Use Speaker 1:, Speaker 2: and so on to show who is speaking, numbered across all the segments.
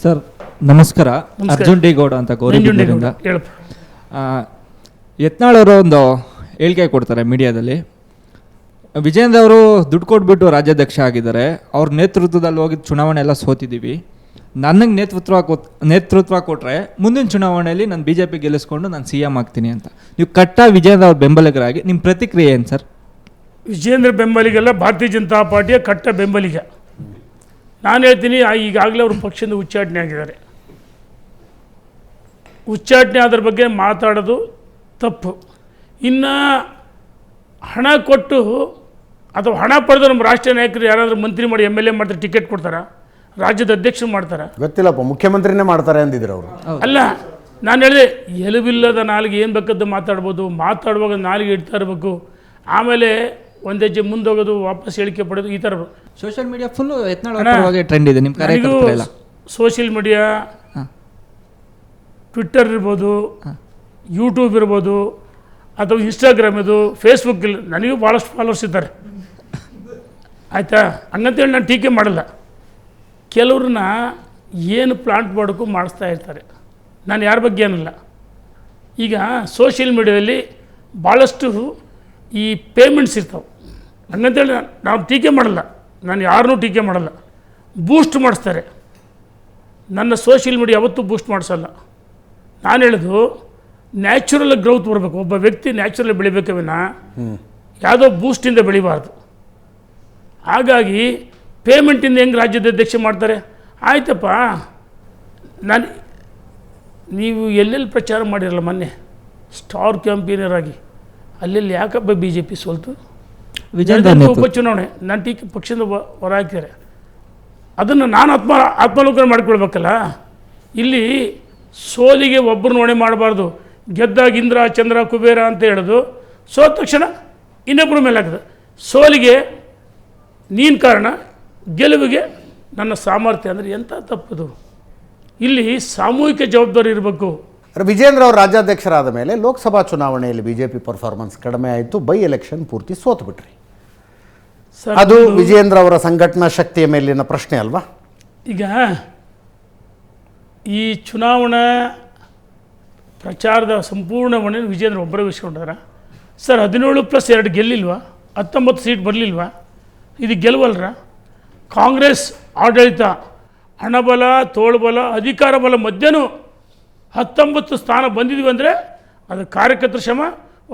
Speaker 1: Sir ನಮಸ್ಕಾರ. Arjun D Gowda ಅಂತ ಗೌರಿಬಿದನೂರಿಂದ. ಯತ್ನಾಳ್ ಅವರು ಒಂದು ಹೇಳಿಕೆ ಕೊಡ್ತಾರೆ ಮೀಡಿಯಾದಲ್ಲಿ. ವಿಜೇಂದ್ರ ಅವರು ದುಡ್ಡು ಕೊಟ್ಬಿಟ್ಟು ರಾಜ್ಯಾಧ್ಯಕ್ಷ ಆಗಿದ್ದಾರೆ, ಅವ್ರ ನೇತೃತ್ವದಲ್ಲಿ ಹೋಗಿ ಚುನಾವಣೆ ಎಲ್ಲ ಸೋತಿದ್ದೀವಿ, ನನಗೆ ನೇತೃತ್ವ ಕೊಟ್ಟರೆ ಮುಂದಿನ ಚುನಾವಣೆಯಲ್ಲಿ ನಾನು BJP ಗೆಲ್ಲಿಸ್ಕೊಂಡು ನಾನು CM ಆಗ್ತೀನಿ ಅಂತ. ನೀವು ಕಟ್ಟ ವಿಜೇಂದ್ರ ಅವ್ರ ಬೆಂಬಲಿಗರಾಗಿ ನಿಮ್ಮ ಪ್ರತಿಕ್ರಿಯೆ ಏನು ಸರ್?
Speaker 2: ವಿಜೇಂದ್ರ ಬೆಂಬಲಿಗೆಲ್ಲ ಭಾರತೀಯ ಜನತಾ ಪಾರ್ಟಿಯ ಕಟ್ಟ ಬೆಂಬಲಿಗ. ನಾನು ಹೇಳ್ತೀನಿ, ಈಗಾಗಲೇ ಅವರು ಪಕ್ಷದಿಂದ ಉಚ್ಚಾಟನೆ ಆಗಿದ್ದಾರೆ. ಉಚ್ಚಾಟನೆ ಅದರ ಬಗ್ಗೆ ಮಾತಾಡೋದು ತಪ್ಪು. ಇನ್ನು ಹಣ ಕೊಟ್ಟು ಅಥವಾ ಹಣ ಪಡೆದು ನಮ್ಮ ರಾಷ್ಟ್ರೀಯ ನಾಯಕರು ಯಾರಾದರೂ ಮಂತ್ರಿ ಮಾಡಿ MLA ಮಾಡ್ತಾರೆ, ಟಿಕೆಟ್ ಕೊಡ್ತಾರಾ? ರಾಜ್ಯದ ಅಧ್ಯಕ್ಷರು ಮಾಡ್ತಾರೆ?
Speaker 3: ಗೊತ್ತಿಲ್ಲಪ್ಪ, ಮುಖ್ಯಮಂತ್ರಿನೇ ಮಾಡ್ತಾರೆ ಅಂದಿದ್ರು ಅವರು.
Speaker 2: ಅಲ್ಲ, ನಾನು ಹೇಳಿದೆ, ಎಲುಬಿಲ್ಲದ ನಾಲಿಗೆ ಏನು ಬೇಕಾದ್ದು ಮಾತಾಡ್ಬೋದು, ಮಾತಾಡುವಾಗ ನಾಲಿಗೆ ಇಡ್ತಾ ಇರಬೇಕು. ಆಮೇಲೆ ಒಂದು ಹೆಜ್ಜೆ ಮುಂದೆ ಹೋಗೋದು, ವಾಪಸ್ ಹೇಳಿಕೆ ಪಡೆದು, ಈ ಥರ.
Speaker 1: Social media full Yatnal trend ಇದೆ. ನಿಮ್ಮ ಕಾರ್ಯಕರ್ತರೆಲ್ಲ
Speaker 2: ಸೋಷಿಯಲ್ ಮೀಡಿಯಾ, ಟ್ವಿಟ್ಟರ್ ಇರ್ಬೋದು, ಯೂಟ್ಯೂಬ್ ಇರ್ಬೋದು, ಅಥವಾ ಇನ್ಸ್ಟಾಗ್ರಾಮ್ ಇದು, ಫೇಸ್ಬುಕ್ ಇಲ್ಲ, ನನಗೂ ಭಾಳಷ್ಟು ಫಾಲೋವರ್ಸ್ ಇದ್ದಾರೆ, ಆಯಿತಾ? ಹಂಗಂತೇಳಿ ನಾನು ಟೀಕೆ ಮಾಡಲ್ಲ. ಕೆಲವ್ರನ್ನ ಏನು ಪ್ಲಾಂಟ್ ಮಾಡೋಕ್ಕೂ ಮಾಡಿಸ್ತಾ ಇರ್ತಾರೆ. ನಾನು ಯಾರ ಬಗ್ಗೆ ಏನಲ್ಲ. ಈಗ ಸೋಷಿಯಲ್ ಮೀಡಿಯಾದಲ್ಲಿ ಭಾಳಷ್ಟು ಈ ಪೇಮೆಂಟ್ಸ್ ಇರ್ತಾವೆ. ಹಂಗಂತೇಳಿ ನಾವು ಟೀಕೆ ಮಾಡಲ್ಲ, ನಾನು ಯಾರನ್ನೂ ಟೀಕೆ ಮಾಡಲ್ಲ. ಬೂಸ್ಟ್ ಮಾಡಿಸ್ತಾರೆ. ನನ್ನ ಸೋಷಿಯಲ್ ಮೀಡಿಯಾ ಯಾವತ್ತೂ ಬೂಸ್ಟ್ ಮಾಡಿಸಲ್ಲ. ನಾನು ಹೇಳೋದು, ನ್ಯಾಚುರಲ್ ಗ್ರೌತ್ ಬರಬೇಕು. ಒಬ್ಬ ವ್ಯಕ್ತಿ ನ್ಯಾಚುರಲ್ ಬೆಳಿಬೇಕ ವಿನ ಯಾವುದೋ ಬೂಸ್ಟಿಂದ ಬೆಳಿಬಾರ್ದು. ಹಾಗಾಗಿ ಪೇಮೆಂಟಿಂದ ಹೆಂಗೆ ರಾಜ್ಯದ ಅಧ್ಯಕ್ಷ ಮಾಡ್ತಾರೆ? ಆಯ್ತಪ್ಪ, ನೀವು ಎಲ್ಲೆಲ್ಲಿ ಪ್ರಚಾರ ಮಾಡಿರಲ್ಲ ಮೊನ್ನೆ ಸ್ಟಾರ್ ಕ್ಯಾಂಪೇನರ್ ಆಗಿ, ಅಲ್ಲೆಲ್ಲಿ ಯಾಕಪ್ಪ BJP ಸೋಲ್ತು? ಉಪಚುನಾವಣೆ ನನ್ನ ಟೀಕೆ ಪಕ್ಷದಿಂದ ಹೊರ ಹಾಕ್ತಾರೆ. ಅದನ್ನು ನಾನು ಆತ್ಮಾವಲೋಕನ ಮಾಡಿಕೊಳ್ಬೇಕಲ್ಲ. ಇಲ್ಲಿ ಸೋಲಿಗೆ ಒಬ್ಬರನ್ನ ಹೊಣೆ ಮಾಡಬಾರ್ದು. ಗೆದ್ದಾಗ ಇಂದ್ರ ಚಂದ್ರ ಕುಬೇರ ಅಂತ ಹೇಳೋದು, ಸೋತ ತಕ್ಷಣ ಇನ್ನೊಬ್ಬರ ಮೇಲೆ ಆಗ್ತದೆ. ಸೋಲಿಗೆ ನೀನು ಕಾರಣ, ಗೆಲುವಿಗೆ ನನ್ನ ಸಾಮರ್ಥ್ಯ ಅಂದರೆ ಎಂಥ ತಪ್ಪದು? ಇಲ್ಲಿ ಸಾಮೂಹಿಕ ಜವಾಬ್ದಾರಿ ಇರಬೇಕು.
Speaker 3: ವಿಜೇಂದ್ರ ಅವರು ರಾಜ್ಯಾಧ್ಯಕ್ಷರಾದ ಮೇಲೆ ಲೋಕಸಭಾ ಚುನಾವಣೆಯಲ್ಲಿ BJP ಪರ್ಫಾರ್ಮೆನ್ಸ್ ಕಡಿಮೆ ಆಯಿತು, ಬೈ ಎಲೆಕ್ಷನ್ ಪೂರ್ತಿ ಸೋತು ಬಿಟ್ರಿ. ಅದು ವಿಜೇಂದ್ರ ಅವರ ಸಂಘಟನಾ ಶಕ್ತಿಯ ಮೇಲಿನ ಪ್ರಶ್ನೆ ಅಲ್ವಾ?
Speaker 2: ಈಗ ಈ ಚುನಾವಣಾ ಪ್ರಚಾರದ ಸಂಪೂರ್ಣ ಹೊಣೆಯನ್ನು ವಿಜೇಂದ್ರ ಒಬ್ಬರೇ ವಹಿಸ್ಕೊಂಡಾರ. ಸರ್, 17+2 ಗೆಲ್ಲಿಲ್ವಾ? 19 ಸೀಟ್ ಬರಲಿಲ್ವಾ? ಇದು ಗೆಲುವಲ್ರ? ಕಾಂಗ್ರೆಸ್ ಆಡಳಿತ ಹಣಬಲ, ತೋಳ್ಬಲ, ಅಧಿಕಾರ ಬಲ ಮಧ್ಯನೂ 19 ಸ್ಥಾನ ಬಂದಿದ್ವಿ ಅಂದರೆ ಅದು ಕಾರ್ಯಕರ್ತರ ಶ್ರಮ.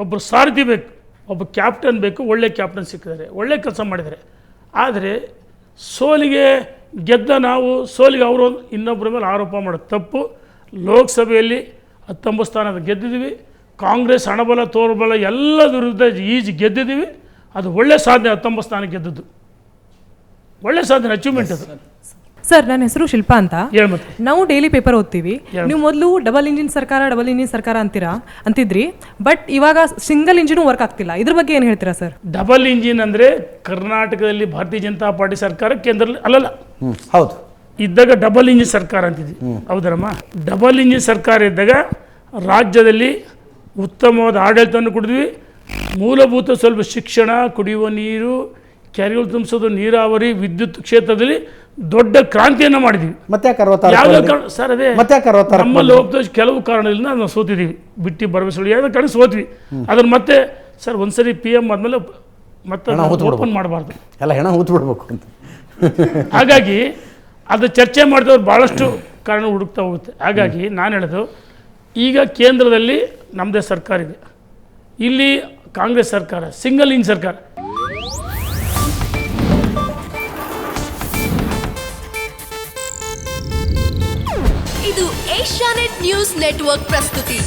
Speaker 2: ಒಬ್ಬರು ಸಾರಥಿ ಬೇಕು, ಒಬ್ಬ ಕ್ಯಾಪ್ಟನ್ ಬೇಕು. ಒಳ್ಳೆ ಕ್ಯಾಪ್ಟನ್ ಸಿಕ್ಕಿದ್ದಾರೆ, ಒಳ್ಳೆ ಕೆಲಸ ಮಾಡಿದ್ದಾರೆ. ಆದರೆ ಸೋಲಿಗೆ ಗೆದ್ದ ನಾವು ಸೋಲಿಗೆ ಅವರು ಇನ್ನೊಬ್ಬರ ಮೇಲೆ ಆರೋಪ ಮಾಡೋದು ತಪ್ಪು. ಲೋಕಸಭೆಯಲ್ಲಿ 19 ಸ್ಥಾನ ಗೆದ್ದಿದ್ದೀವಿ. ಕಾಂಗ್ರೆಸ್ ಹಣಬಲ, ತೋಳ್ಬಲ ಎಲ್ಲದ ವಿರುದ್ಧ ಗೆದ್ದಿದ್ದೀವಿ. ಅದು ಒಳ್ಳೆ ಸಾಧನೆ. 19 ಸ್ಥಾನ ಗೆದ್ದದ್ದು ಒಳ್ಳೆ ಸಾಧನೆ, ಅಚೀವ್ಮೆಂಟ್ ಅದು.
Speaker 4: ಸರ್, ನನ್ನ ಹೆಸರು ಶಿಲ್ಪಾ ಅಂತ.
Speaker 2: ಮತ್ತೆ
Speaker 4: ನಾವು ಡೈಲಿ ಪೇಪರ್ ಓದ್ತೀವಿ. ನೀವು ಮೊದಲು ಡಬಲ್ ಇಂಜಿನ್ ಸರ್ಕಾರ ಅಂತಿದ್ರಿ, ಬಟ್ ಇವಾಗ ಸಿಂಗಲ್ ಇಂಜಿನ್ ವರ್ಕ್ ಆಗ್ತಿಲ್ಲ. ಇದ್ರ ಬಗ್ಗೆ ಏನು ಹೇಳ್ತೀರಾ ಸರ್?
Speaker 2: ಡಬಲ್ ಇಂಜಿನ್ ಅಂದರೆ ಕರ್ನಾಟಕದಲ್ಲಿ ಭಾರತೀಯ ಜನತಾ ಪಾರ್ಟಿ ಸರ್ಕಾರ, ಕೇಂದ್ರದಲ್ಲಿ ಅಲ್ಲಲ್ಲ,
Speaker 3: ಹೌದು,
Speaker 2: ಇದ್ದಾಗ ಡಬಲ್ ಇಂಜಿನ್ ಸರ್ಕಾರ ಅಂತಿದ್ವಿ. ಹೌದರಮ್ಮ? ಡಬಲ್ ಇಂಜಿನ್ ಸರ್ಕಾರ ಇದ್ದಾಗ ರಾಜ್ಯದಲ್ಲಿ ಉತ್ತಮವಾದ ಆಡಳಿತವನ್ನು ಕೊಡಿದ್ವಿ. ಮೂಲಭೂತ ಸ್ವಲ್ಪ ಶಿಕ್ಷಣ, ಕುಡಿಯುವ ನೀರು, ಕೆರೆಗಳು ತುಂಬಿಸೋದು, ನೀರಾವರಿ, ವಿದ್ಯುತ್ ಕ್ಷೇತ್ರದಲ್ಲಿ ದೊಡ್ಡ ಕ್ರಾಂತಿಯನ್ನು ಮಾಡಿದ್ವಿ. ಯಾವುದೋ ಕಾರಣ ಸರ್, ಅದೇ ನಮ್ಮಲ್ಲಿ ಹೋಗ್ತಾ ಕೆಲವು ಕಾರಣದಿಂದ ನಾವು ಸೋತಿದ್ದೀವಿ. ಬಿಟ್ಟು ಭರವಸೆ ಯಾವುದೋ ಕಾರಣ ಸೋತ್ವಿ. ಅದನ್ನು ಮತ್ತೆ ಸರ್ ಒಂದ್ಸರಿ PM ಆದಮೇಲೆ ಮತ್ತೆ ಓಪನ್ ಮಾಡಬಾರ್ದು,
Speaker 3: ಎಲ್ಲ ಹೆಣ ಹೂತು ಬಿಡ್ಬೇಕು ಅಂತ.
Speaker 2: ಹಾಗಾಗಿ ಅದು ಚರ್ಚೆ ಮಾಡಿದವ್ರು ಭಾಳಷ್ಟು ಕಾರಣ ಹುಡುಕ್ತಾ ಹೋಗುತ್ತೆ. ಹಾಗಾಗಿ ನಾನು ಹೇಳೋದು, ಈಗ ಕೇಂದ್ರದಲ್ಲಿ ನಮ್ಮದೇ ಸರ್ಕಾರ ಇದೆ, ಇಲ್ಲಿ ಕಾಂಗ್ರೆಸ್ ಸರ್ಕಾರ, ಸಿಂಗಲ್ ಇಂಜಿನ್ ಸರ್ಕಾರ.
Speaker 5: ಇದು ಏಷ್ಯಾನೆಟ್ ನ್ಯೂಸ್ ನೆಟ್ವರ್ಕ್ ಪ್ರಸ್ತುತಿ.